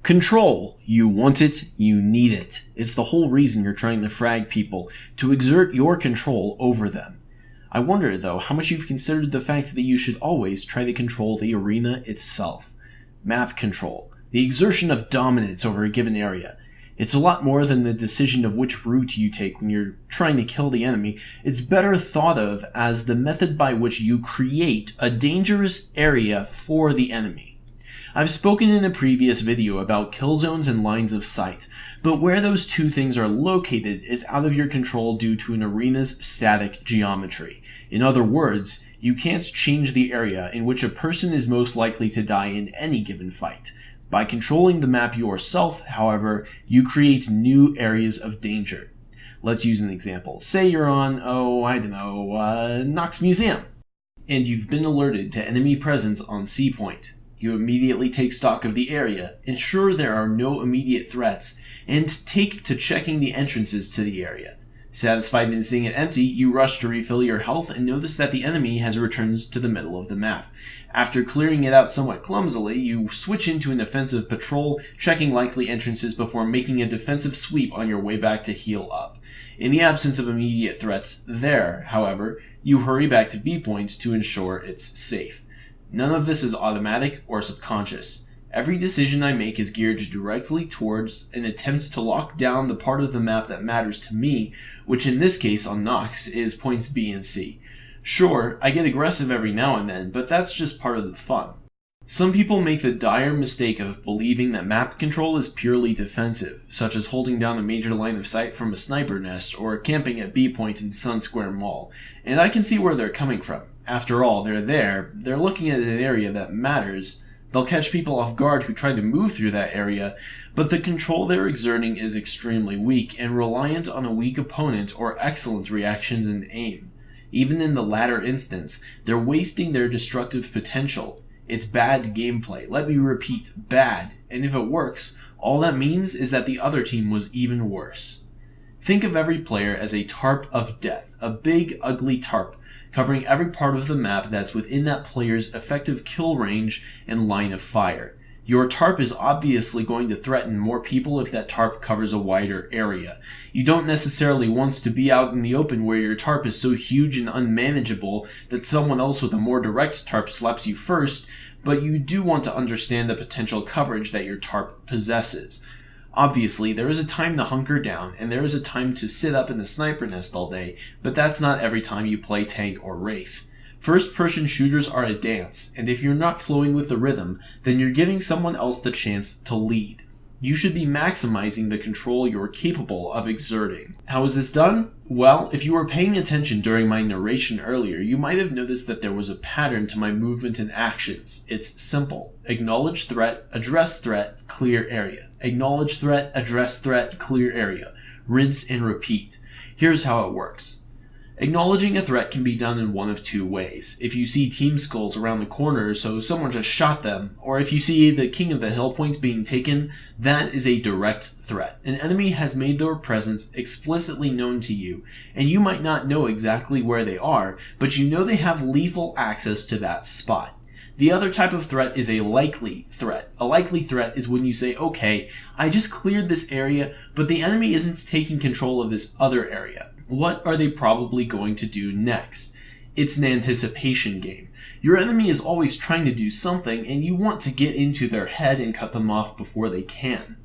Control. You want it, you need it. It's the whole reason you're trying to frag people, to exert your control over them. I wonder, though, how much you've considered the fact that you should always try to control the arena itself. Map control. The exertion of dominance over a given area. It's a lot more than the decision of which route you take when you're trying to kill the enemy. It's better thought of as the method by which you create a dangerous area for the enemy. I've spoken in a previous video about kill zones and lines of sight, but where those two things are located is out of your control due to an arena's static geometry. In other words, you can't change the area in which a person is most likely to die in any given fight. By controlling the map yourself, however, you create new areas of danger. Let's use an example. Say you're on, Knox Museum, and you've been alerted to enemy presence on C Point. You immediately take stock of the area, ensure there are no immediate threats, and take to checking the entrances to the area. Satisfied in seeing it empty, you rush to refill your health and notice that the enemy has returned to the middle of the map. After clearing it out somewhat clumsily, you switch into an offensive patrol, checking likely entrances before making a defensive sweep on your way back to heal up. In the absence of immediate threats there, however, you hurry back to B points to ensure it's safe. None of this is automatic or subconscious. Every decision I make is geared directly towards an attempt to lock down the part of the map that matters to me, which in this case on Nox is points B and C. Sure, I get aggressive every now and then, but that's just part of the fun. Some people make the dire mistake of believing that map control is purely defensive, such as holding down a major line of sight from a sniper nest or camping at B point in Sun Square Mall, and I can see where they're coming from. After all, they're looking at an area that matters. They'll catch people off guard who try to move through that area, but the control they're exerting is extremely weak and reliant on a weak opponent or excellent reactions and aim. Even in the latter instance, they're wasting their destructive potential. It's bad gameplay. Let me repeat, bad. And if it works, all that means is that the other team was even worse. Think of every player as a tarp of death, a big, ugly tarp, covering every part of the map that's within that player's effective kill range and line of fire. Your tarp is obviously going to threaten more people if that tarp covers a wider area. You don't necessarily want to be out in the open where your tarp is so huge and unmanageable that someone else with a more direct tarp slaps you first, but you do want to understand the potential coverage that your tarp possesses. Obviously, there is a time to hunker down, and there is a time to sit up in the sniper nest all day, but that's not every time you play tank or wraith. First-person shooters are a dance, and if you're not flowing with the rhythm, then you're giving someone else the chance to lead. You should be maximizing the control you're capable of exerting. How is this done? Well, if you were paying attention during my narration earlier, you might have noticed that there was a pattern to my movement and actions. It's simple. Acknowledge threat, address threat, clear area. Acknowledge threat, address threat, clear area. Rinse and repeat. Here's how it works. Acknowledging a threat can be done in one of two ways. If you see team skulls around the corner so someone just shot them, or if you see the king of the hill point being taken, that is a direct threat. An enemy has made their presence explicitly known to you, and you might not know exactly where they are, but you know they have lethal access to that spot. The other type of threat is a likely threat. A likely threat is when you say, okay, I just cleared this area, but the enemy isn't taking control of this other area. What are they probably going to do next? It's an anticipation game. Your enemy is always trying to do something, and you want to get into their head and cut them off before they can.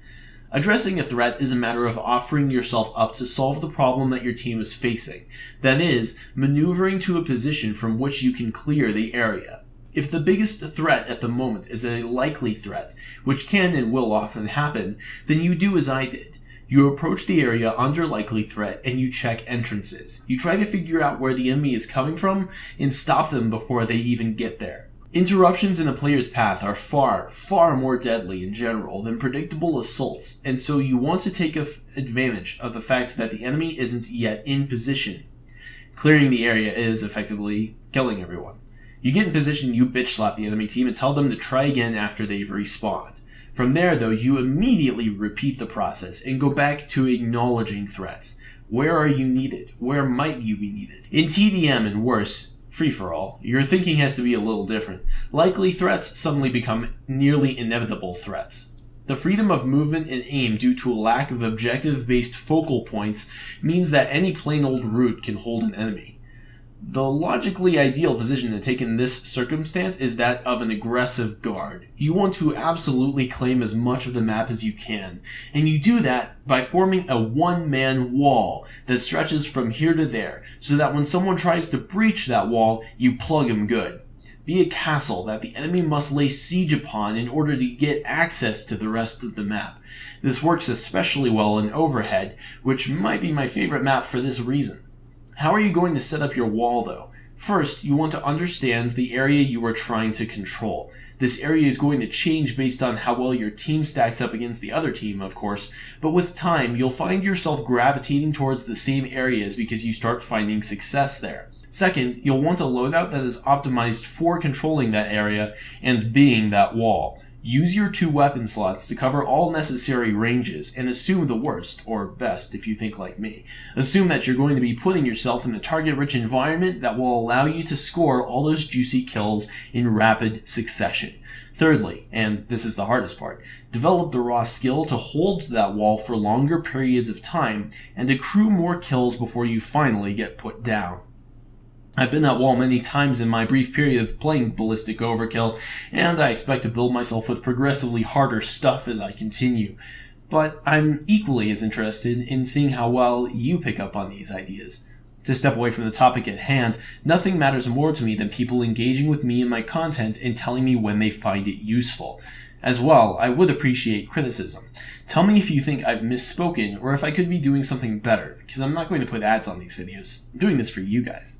Addressing a threat is a matter of offering yourself up to solve the problem that your team is facing. That is, maneuvering to a position from which you can clear the area. If the biggest threat at the moment is a likely threat, which can and will often happen, then you do as I did. You approach the area under likely threat and you check entrances. You try to figure out where the enemy is coming from and stop them before they even get there. Interruptions in a player's path are far more deadly in general than predictable assaults, and so you want to take advantage of the fact that the enemy isn't yet in position. Clearing the area is effectively killing everyone. You get in position, you bitch slap the enemy team and tell them to try again after they've respawned. From there, though, you immediately repeat the process and go back to acknowledging threats. Where are you needed? Where might you be needed? In TDM and worse, free-for-all, your thinking has to be a little different. Likely threats suddenly become nearly inevitable threats. The freedom of movement and aim due to a lack of objective-based focal points means that any plain old route can hold an enemy. The logically ideal position to take in this circumstance is that of an aggressive guard. You want to absolutely claim as much of the map as you can, and you do that by forming a one-man wall that stretches from here to there, so that when someone tries to breach that wall, you plug him good. Be a castle that the enemy must lay siege upon in order to get access to the rest of the map. This works especially well in Overhead, which might be my favorite map for this reason. How are you going to set up your wall, though? First, you want to understand the area you are trying to control. This area is going to change based on how well your team stacks up against the other team, of course, but with time, you'll find yourself gravitating towards the same areas because you start finding success there. Second, you'll want a loadout that is optimized for controlling that area and being that wall. Use your 2 weapon slots to cover all necessary ranges and assume the worst, or best if you think like me. Assume that you're going to be putting yourself in a target-rich environment that will allow you to score all those juicy kills in rapid succession. Thirdly, and this is the hardest part, develop the raw skill to hold that wall for longer periods of time and accrue more kills before you finally get put down. I've been that wall many times in my brief period of playing Ballistic Overkill, and I expect to build myself with progressively harder stuff as I continue. But I'm equally as interested in seeing how well you pick up on these ideas. To step away from the topic at hand, nothing matters more to me than people engaging with me and my content and telling me when they find it useful. As well, I would appreciate criticism. Tell me if you think I've misspoken or if I could be doing something better, because I'm not going to put ads on these videos. I'm doing this for you guys.